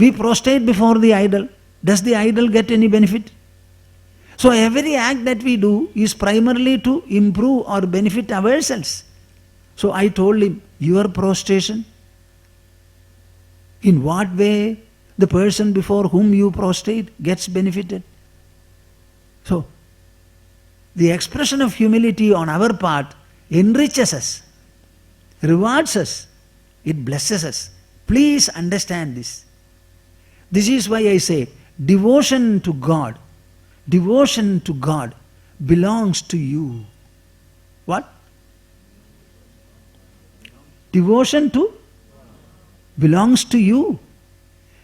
We prostrate before the idol. Does the idol get any benefit? So every act that we do is primarily to improve or benefit ourselves. So I told him, your prostration, in what way the person before whom you prostrate gets benefited? So the expression of humility on our part enriches us, rewards us, it blesses us. Please understand this. This is why I say, devotion to God belongs to you. What? Devotion to belongs to you.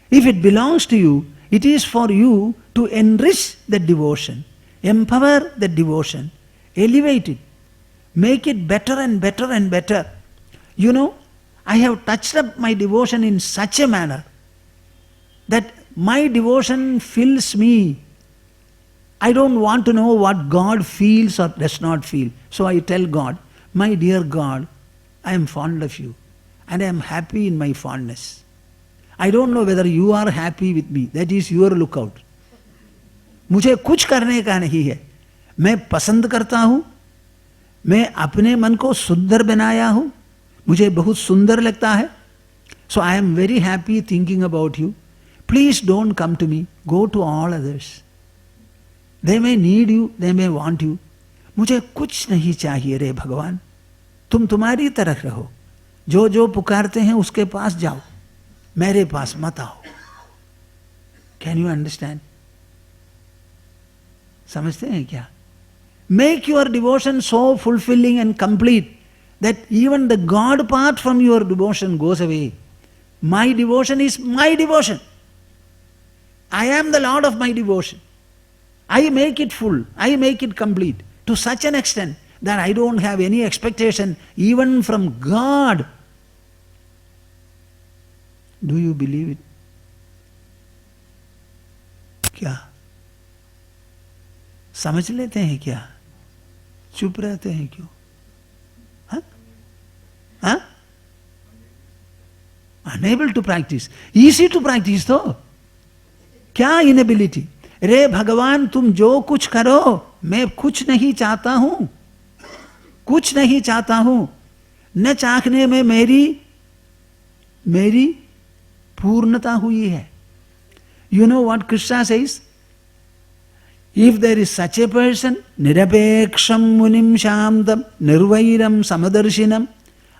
If it belongs to you, it is for you to enrich the devotion, empower the devotion, elevate it, make it better and better and better. You know, I have touched up my devotion in such a manner that my devotion fills me. I don't want to know what God feels or does not feel. So I tell God, my dear God, I am fond of you and I am happy in my fondness. I don't know whether you are happy with me. That is your lookout. मुझे कुछ करने का नहीं है. मैं पसंद करता हूँ. मैं अपने मन को सुंदर बनाया हूँ. मुझे बहुत सुंदर लगता है. So I am very happy thinking about you. Please don't come to me. Go to all others. They may need you, they may want you. मुझे कुछ नहीं चाहिए रे भगवान. तुम तुम्हारी तरफ रहो. जो जो पुकारते हैं उसके पास जाओ. मेरे पास मत आओ. Can you understand? समझते हैं क्या? Make your devotion so fulfilling and complete that even the God part from your devotion goes away. My devotion is my devotion. I am the Lord of my devotion. I make it full. I make it complete to such an extent that I don't have any expectation even from God. Do you believe it? क्या समझ लेते हैं क्या? चुप रहते हैं क्यों? हाँ? हाँ? Unable to practice. Easy to practice though. क्या inability? रे भगवान तुम जो कुछ करो मैं कुछ नहीं चाहता हूं. कुछ नहीं चाहता हूं. न चाहने में मेरी पूर्णता हुई है. You know what Krishna says? If there is such a person, nirapeksham munim shantam nirvairam samadarshinam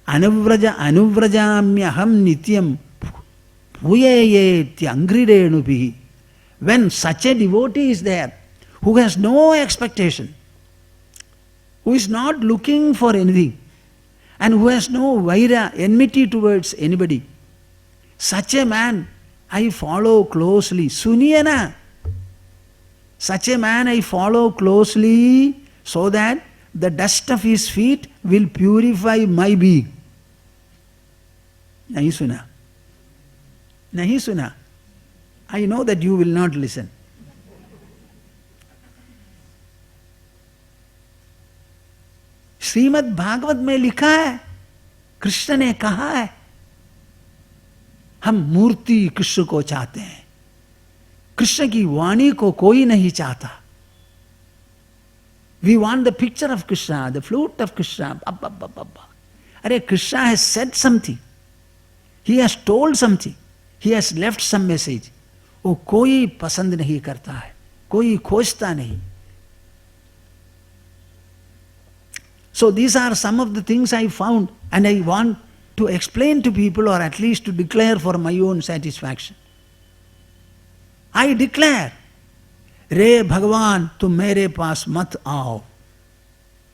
anuvrajamyaham nityam puyeyeti angrirenubihi. When such a devotee is there, who has no expectation, who is not looking for anything, and who has no vaira, enmity towards anybody, such a man I follow closely. Suniye na? Such a man I follow closely so that the dust of his feet will purify my being. Nahi suna. Nahi suna. I know that you will not listen. Shrimad Bhagavat में लिखा है, कृष्ण ने कहा है, हम मूर्ति कृष्ण को चाहते हैं. कृष्ण की वाणी को कोई नहीं चाहता. We want the picture of Krishna, the flute of Krishna. अरे Krishna has said something. He has told something. He has left some message. वो कोई पसंद नहीं करता है, कोई खोजता नहीं. So these are some of the things I found and I want to explain to people or at least to declare for my own satisfaction. I declare, रे भगवान तुम मेरे पास मत आओ.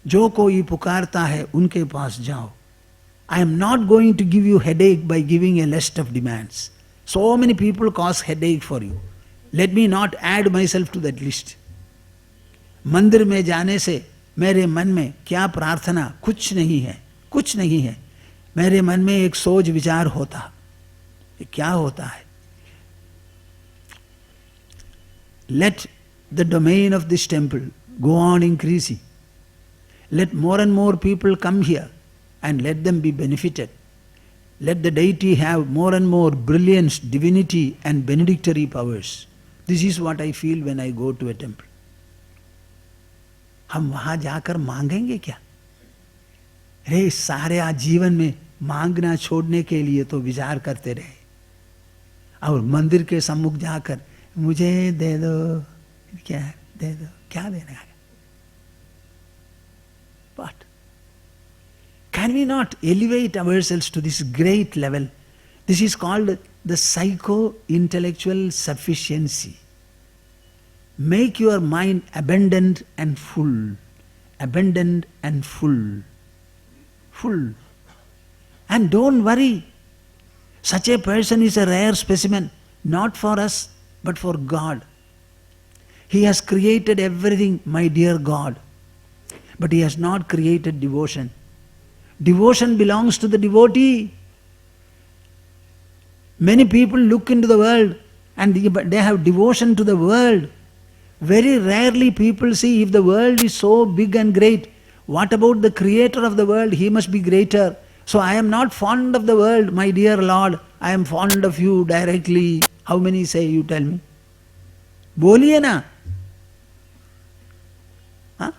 जो कोई पुकारता है उनके पास जाओ. I am not going to give you headache by giving a list of demands. So many people cause headache for you. Let me not add myself to that list. मंदिर में जाने से मेरे मन में क्या प्रार्थना, कुछ नहीं है, कुछ नहीं है. मेरे मन में एक सोच विचार होता. ये क्या होता है? Let the domain of this temple go on increasing. Let more and more people come here and let them be benefited. let the deity have more and more brilliance, divinity and benedictory powers. This is what I feel when I go to a temple. हम वहां जाकर मांगेंगे क्या? अरे सारे आजीवन में मांगना छोड़ने के लिए तो विचार करते रहे, और मंदिर के सम्मुख जाकर मुझे दे दो, क्या दे दो, क्या देना है? What? Can we not elevate ourselves to this great level? This is called the psycho-intellectual sufficiency. Make your mind abundant and full. Abundant and full. Full. And don't worry. Such a person is a rare specimen, not for us, but for God. He has created everything, my dear God. But He has not created devotion. Devotion belongs to the devotee. Many people look into the world and they have devotion to the world. Very rarely people see, if the world is so big and great, what about the creator of the world? He must be greater. So I am not fond of the world, my dear Lord. I am fond of you directly. How many say, you tell me? Boliye na. Huh?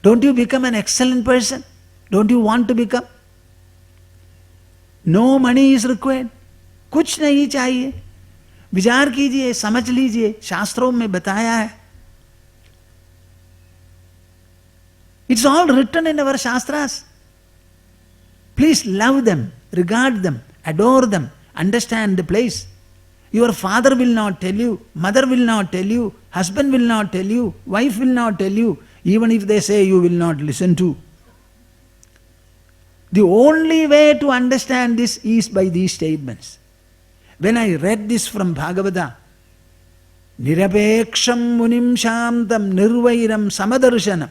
Don't you become an excellent person? Don't you want to become? No money is required. कुछ नहीं चाहिए. विचार कीजिए, समझ लीजिए, शास्त्रों में बताया है. It's all written in our Shastras. Please love them, regard them, adore them, understand the place. Your father will not tell you, mother will not tell you, husband will not tell you, wife will not tell you. Even if they say, you will not listen to. The only way to understand this is by these statements. When I read this from Bhagavata, Nirapeksham munim shantam nirvairam samadarsanam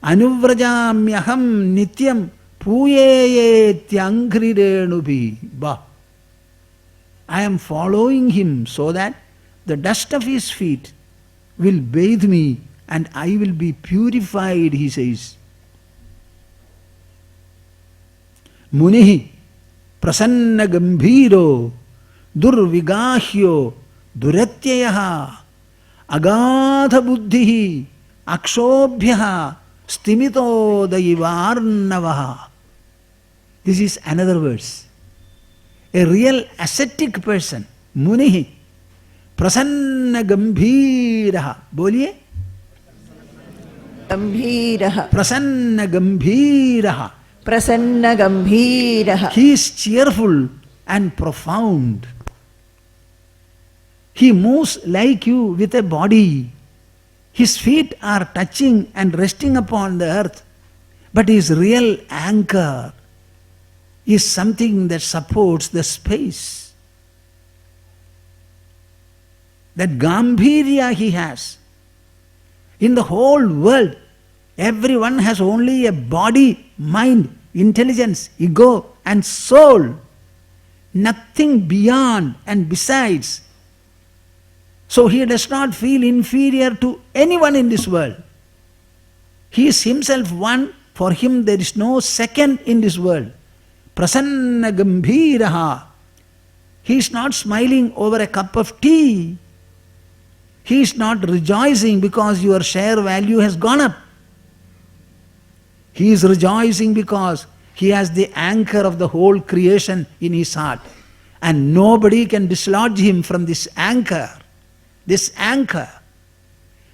anuvrajamyaham nityam puyeyetyangrirenubhi. Ba. I am following him so that the dust of his feet will bathe me and I will be purified, he says. Munihi prasanna gambhiro durvigahyo duratyayaha agadha buddhihi akshobhyaha stimito daivarnavaha. This is another verse. A real ascetic person, munihi prasanna gambhiraha. Boliye? Gambhiraha. Prasanna gambhiraha. Prasanna gambhiraha. He is cheerful and profound. He moves like you with a body. His feet are touching and resting upon the earth. But his real anchor is something that supports the space. That Gambhirya he has. In the whole world, everyone has only a body, mind, intelligence, ego and soul. Nothing beyond and besides. So he does not feel inferior to anyone in this world. He is himself one. For him there is no second in this world. Prasanna gambhiraha. He is not smiling over a cup of tea. He is not rejoicing because your share value has gone up. He is rejoicing because he has the anchor of the whole creation in his heart. And nobody can dislodge him from this anchor. This anchor.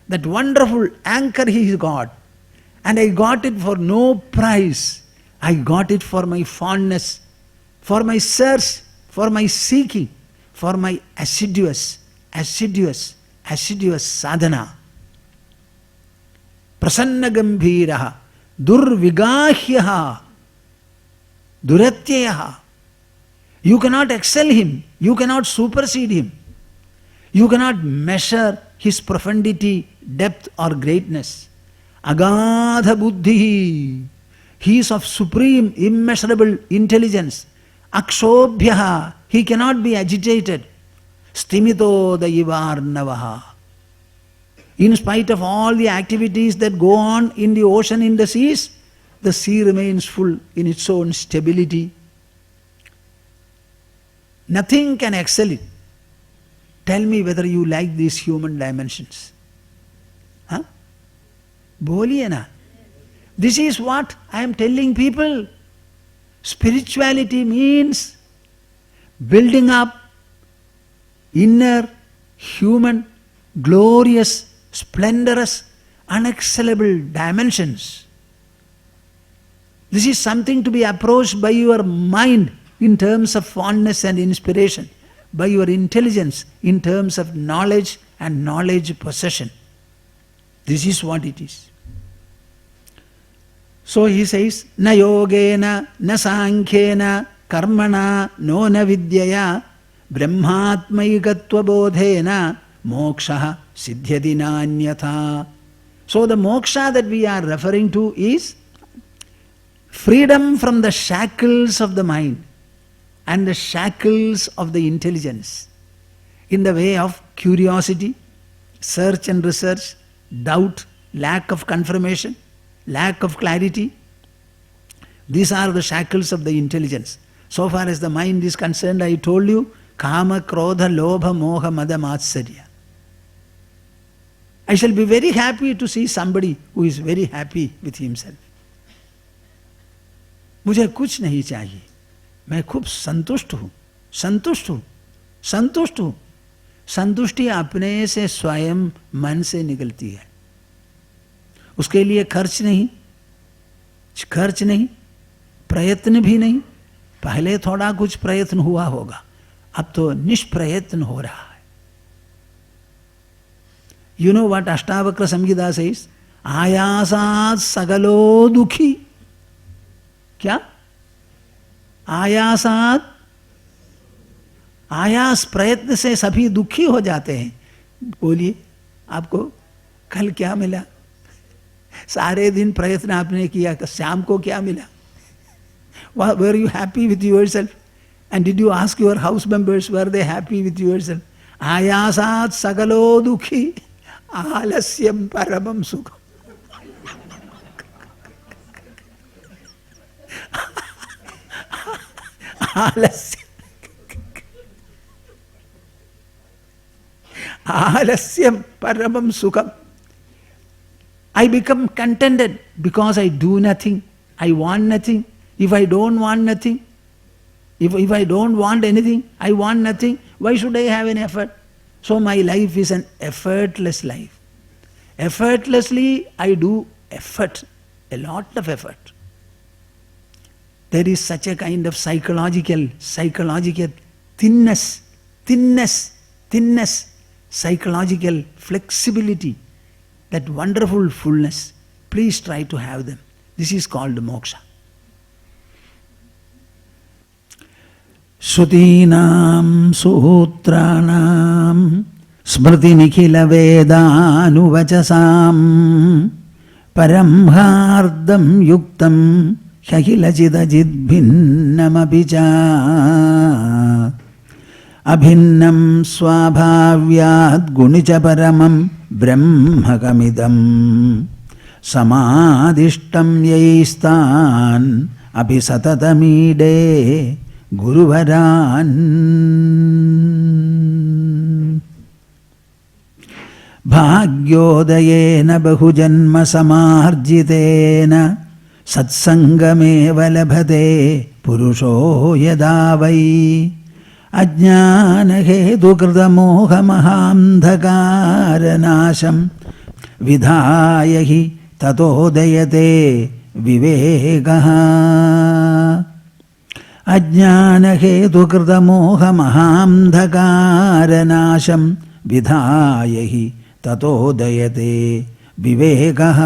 That wonderful anchor he got. And I got it for no price. I got it for my fondness, for my search, for my seeking, for my assiduous sadhana. Prasanna gambhiraha, durvigahyaha, duratyayaha. You cannot excel him, you cannot supersede him. You cannot measure his profundity, depth or greatness. Agadha buddhi. He is of supreme, immeasurable intelligence. Akshobhyaha. He cannot be agitated. Stimito daivarnavaha. In spite of all the activities that go on in the ocean, in the seas, the sea remains full in its own stability. Nothing can excel it. Tell me whether you like these human dimensions. Huh? Boliye na. This is what I am telling people. Spirituality means building up inner, human, glorious, splendorous, unexcellable dimensions. This is something to be approached by your mind in terms of fondness and inspiration, by your intelligence in terms of knowledge and knowledge possession. This is what it is. So he says, na yogena, na sankhena, karmana, no na vidyaya, brahmatmaigatva bodhena, moksha siddhyati nanyatha. So the moksha that we are referring to is freedom from the shackles of the mind and the shackles of the intelligence in the way of curiosity, search and research, doubt, lack of confirmation, lack of clarity. These are the shackles of the intelligence. So far as the mind is concerned, I told you, kama, krodha, lobha, moha, mada, matsarya. I shall be very happy to see somebody who is very happy with himself. मुझे कुछ नहीं चाहिए, मैं खूब संतुष्ट हूँ, संतुष्ट हूँ, संतुष्ट हूँ. संतुष्टि अपने से स्वयं मन से निकलती है. उसके लिए खर्च नहीं, प्रयत्न भी नहीं. पहले थोड़ा कुछ प्रयत्न हुआ होगा, अब तो निष्प्रयत्न हो रहा है. You know what Ashtavakra Samhita says? आयासात सगलो दुखी. क्या? आयासात, आयास प्रयत्न से सभी दुखी हो जाते हैं. बोलिए, आपको कल क्या मिला? सारे दिन प्रयत्न आपने किया, शाम को क्या मिला? Were you happy with yourself? And did you ask your house members, were they happy with yourself? आयासात सगलो दुखी, आलस्यम परमम सुखम. Alasyam paramam sukham. I become contented because I do nothing. I want nothing. If I don't want nothing, if I don't want anything, I want nothing. Why should I have an effort? So my life is an effortless life. Effortlessly I do effort, a lot of effort. There is such a kind of psychological thinness, psychological flexibility, that wonderful fullness. Please try to have them. This is called moksha. Shrutinam sutranam smriti nikhila vedanuvachasam paramhardam yuktam Shahilachidajid bhinnamapicha abhinnam swabhavyad gunicha paramam brahmakamidam samadishtam yaistan abhisatatamide guruvaran bhagyodayena bahujanma samarjitena सत्संगमेव लभते पुरुषो यदा वै अज्ञानहेतुकृतमोहमहान्धकारनाशं विधाय हि ततोदयते विवेकः. अज्ञानहेतुकृतमोहमहान्धकारनाशं विधाय हि ततोदयते विवेकः.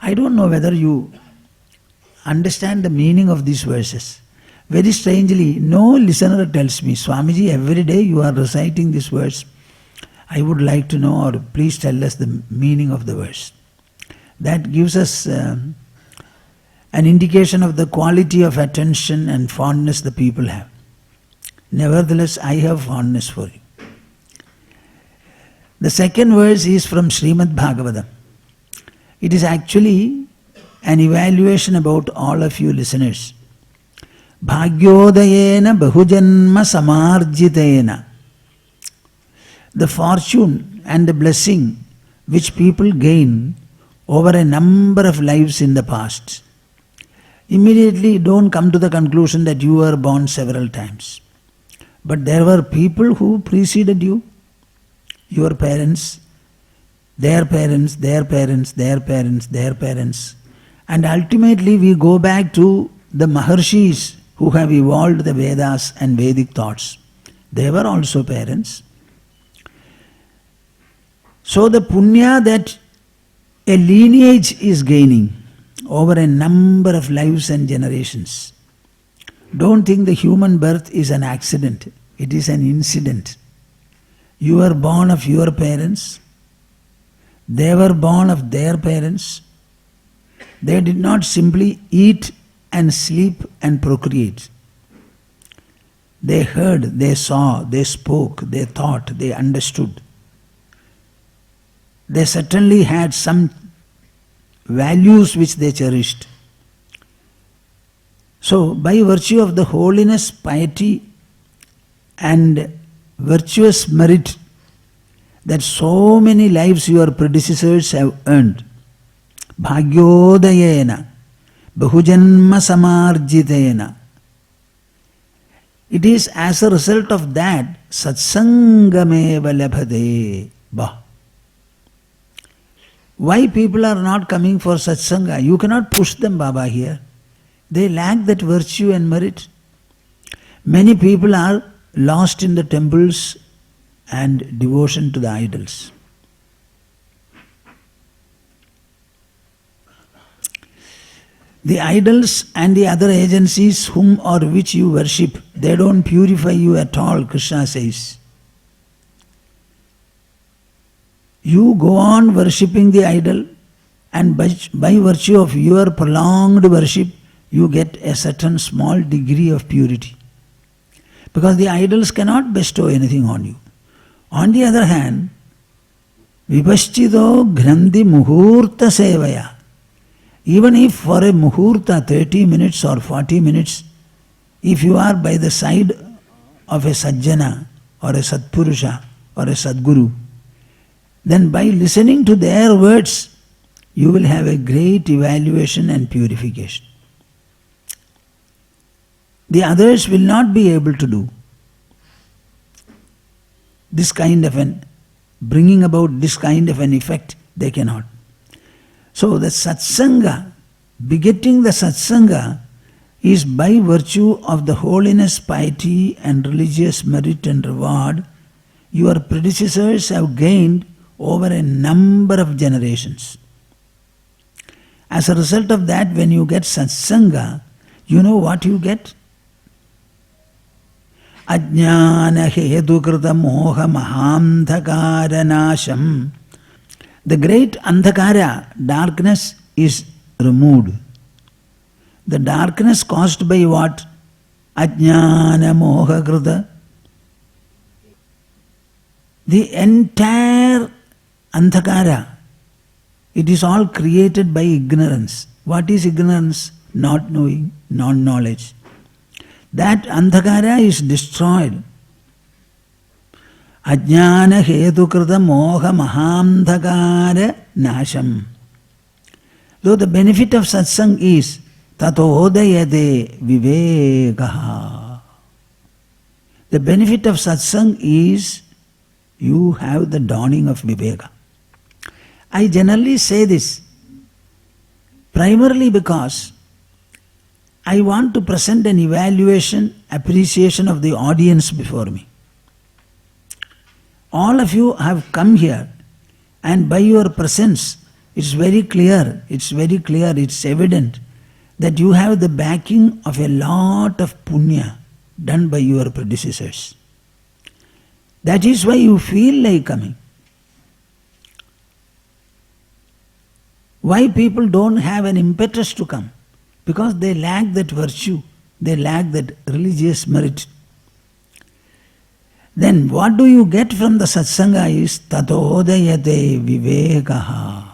I don't know whether you understand the meaning of these verses. Very strangely, no listener tells me, Swamiji, every day you are reciting this verse. I would like to know, or please tell us the meaning of the verse. That gives us an indication of the quality of attention and fondness the people have. Nevertheless, I have fondness for you. The second verse is from Srimad Bhagavatam. It is actually an evaluation about all of you listeners. Bhagyodayena bahujanma samarjitena. The fortune and the blessing which people gain over a number of lives in the past. Immediately don't come to the conclusion that you were born several times. But there were people who preceded you, your parents, their parents, their parents, their parents, their parents. And ultimately we go back to the Maharshis who have evolved the Vedas and Vedic thoughts. They were also parents. So the punya that a lineage is gaining over a number of lives and generations. Don't think the human birth is an accident. It is an incident. You were born of your parents. They were born of their parents. They did not simply eat and sleep and procreate. They heard, they saw, they spoke, they thought, they understood. They certainly had some values which they cherished. So, by virtue of the holiness, piety and virtuous merit that so many lives your predecessors have earned, Bhagyodayena Bahujanma Samarjitena, it is as a result of that Satsangameva Labhade. Bah. Why people are not coming for satsanga? You cannot push them, Baba, here. They lack that virtue and merit. Many people are lost in the temples and devotion to the idols. The idols and the other agencies whom or which you worship, they don't purify you at all, Krishna says. You go on worshipping the idol, and by virtue of your prolonged worship, you get a certain small degree of purity. Because the idols cannot bestow anything on you. On the other hand, Vipaschido Ghrandi Muhurta Sevaya. Even if for a Muhurta, 30 minutes or 40 minutes, if you are by the side of a Sajjana or a Satpurusha or a Sadguru, then by listening to their words, you will have a great evaluation and purification. The others will not be able to do this kind of bringing about this kind of an effect, they cannot. So the satsanga, begetting the satsanga, is by virtue of the holiness, piety and religious merit and reward your predecessors have gained over a number of generations. As a result of that, when you get satsanga, you know what you get? Ajnana hetukrita moha mahamdhakara nasham. The great andhakara, darkness, is removed. The darkness caused by what? Ajnana moha krita. The entire andhakara, it is all created by ignorance. What is ignorance? Not knowing, non-knowledge. That andhakara is destroyed. Ajnana hetukrita moha mahamdhakara nasham. So the benefit of satsang is tatodayate vivekaha. The benefit of satsang is you have the dawning of viveka. I generally say this primarily because I want to present an evaluation, appreciation of the audience before me. All of you have come here, and by your presence, it's very clear, it's evident that you have the backing of a lot of punya done by your predecessors. That is why you feel like coming. Why people don't have an impetus to come? Because they lack that virtue, they lack that religious merit. Then what do you get from the satsanga is tatodayate vivekaha.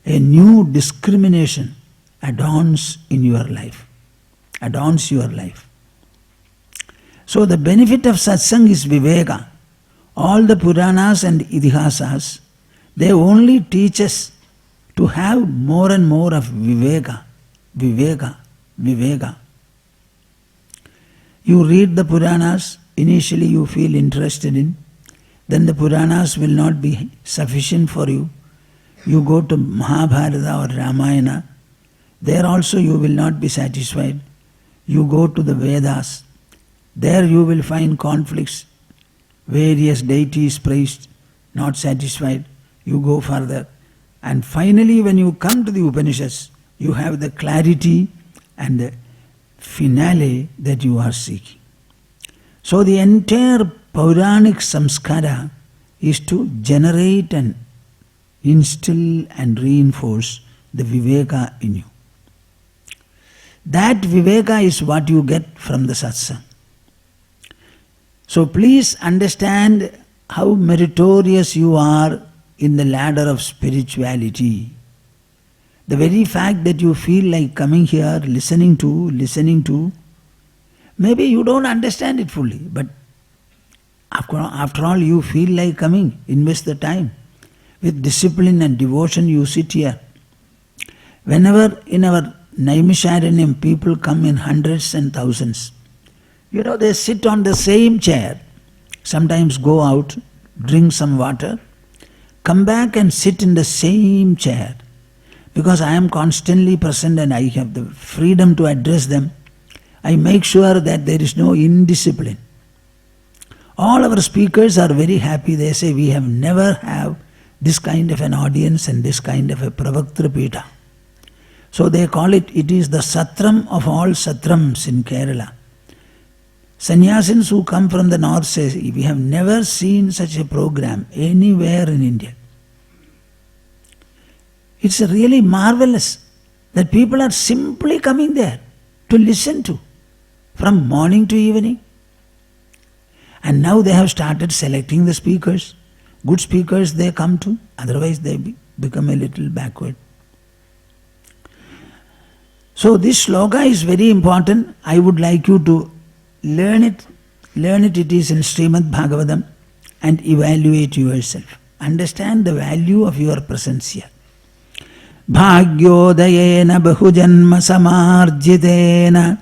a new discrimination adorns in your life, adorns your life. So the benefit of satsang is viveka. All the Puranas and Idihasas, they only teach us to have more and more of viveka, viveka, viveka. You read the Puranas, initially you feel interested in, then the Puranas will not be sufficient for you. You go to Mahabharata or Ramayana, there also you will not be satisfied. You go to the Vedas, there you will find conflicts, various deities praised, not satisfied. You go further. And finally when you come to the Upanishads, you have the clarity and the finale that you are seeking. So the entire Pauranic samskara is to generate and instill and reinforce the viveka in you. That viveka is what you get from the satsang. So please understand how meritorious you are in the ladder of spirituality. The very fact that you feel like coming here, listening to, maybe you don't understand it fully, but after all you feel like coming, invest the time. With discipline and devotion you sit here. Whenever in our Naimisharanyam people come in hundreds and thousands, they sit on the same chair, sometimes go out, drink some water, come back and sit in the same chair. Because I am constantly present and I have the freedom to address them, I make sure that there is no indiscipline. All our speakers are very happy. They say, we have never have this kind of an audience and this kind of a Pravaktra Pita. So they call it is the Satram of all Satrams in Kerala. Sannyasins who come from the north say, we have never seen such a program anywhere in India. It's really marvelous that people are simply coming there to listen to from morning to evening. And now they have started selecting the speakers. Good speakers they come to, otherwise they become a little backward. So this shloka is very important. I would like you to learn it. It is in Srimad Bhagavatam and evaluate yourself. Understand the value of your presence here. Bhagyodayena bahujanma samarjitena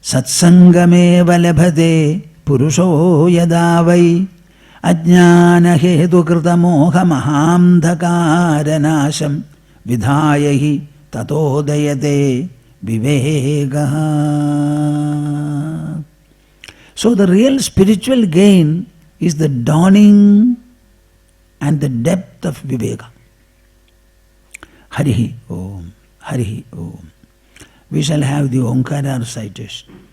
satsangameva labhate purusho yadavai ajnana hetu krita moha mahamdhakaranasham vidhayahi tatodayate vivegaha. So the real spiritual gain is the dawning and the depth of viveka. Harihi Om, Harihi Om. We shall have the Omkara recitation.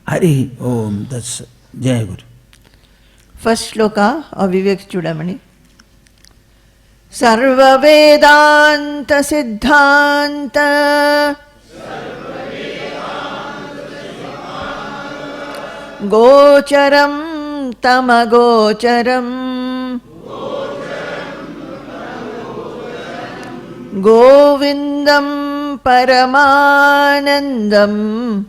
Harihi Om. That's Jaya Guru. First shloka of Vivek Chudamani. Sarva Vedanta Siddhanta Gocharam Tamagocharam Govindam Paramanandam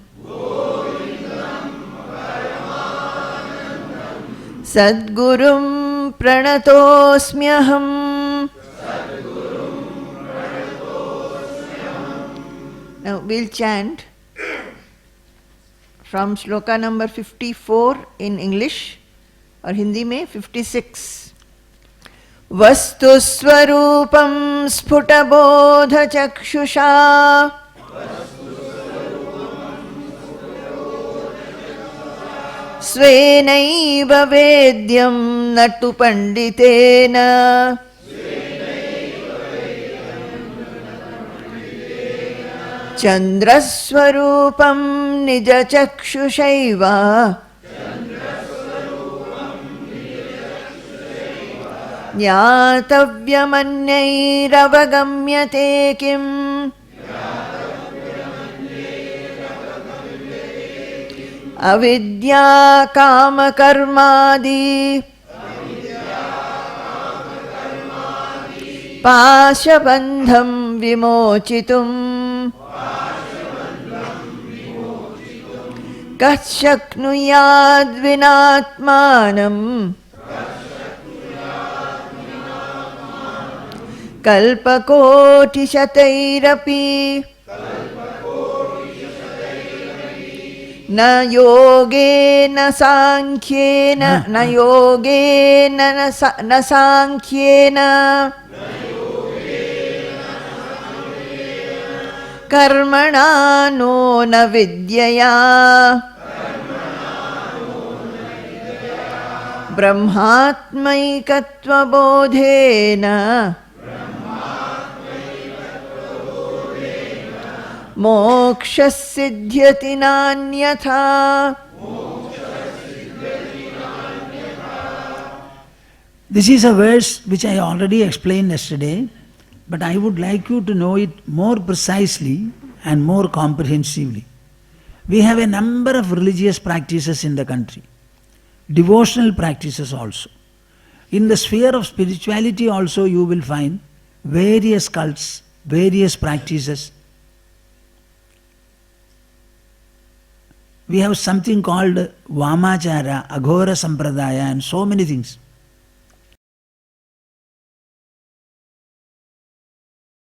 Sadgurum Pranatosmyaham. Now we'll chant from shloka number 54 in English or Hindi mein 56. Vastu swarupam sputabodha chakshusha Svenaiva vedyam natu panditena चन्द्रस्वरूपं निजचक्षुषैव ज्ञातव्यमन्यैरवगम्यते किम् अविद्या कामकर्मादि पाशबन्धं विमोचितुम् कः शक्नुयाद्विनात्मानं कल्पकोटिशतैरपि न योगेन साङ्ख्येन न योगेन न साङ्ख्येन कर्मणा no न विद्यया ब्रह्मात्मैकत्वबोधेन मोक्षः सिद्ध्यति नान्यथा. This is a verse which I already explained yesterday, but I would like you to know it more precisely and more comprehensively. We have a number of religious practices in the country, devotional practices also. In the sphere of spirituality also you will find various cults, various practices. We have something called Vamachara, Aghora Sampradaya and so many things.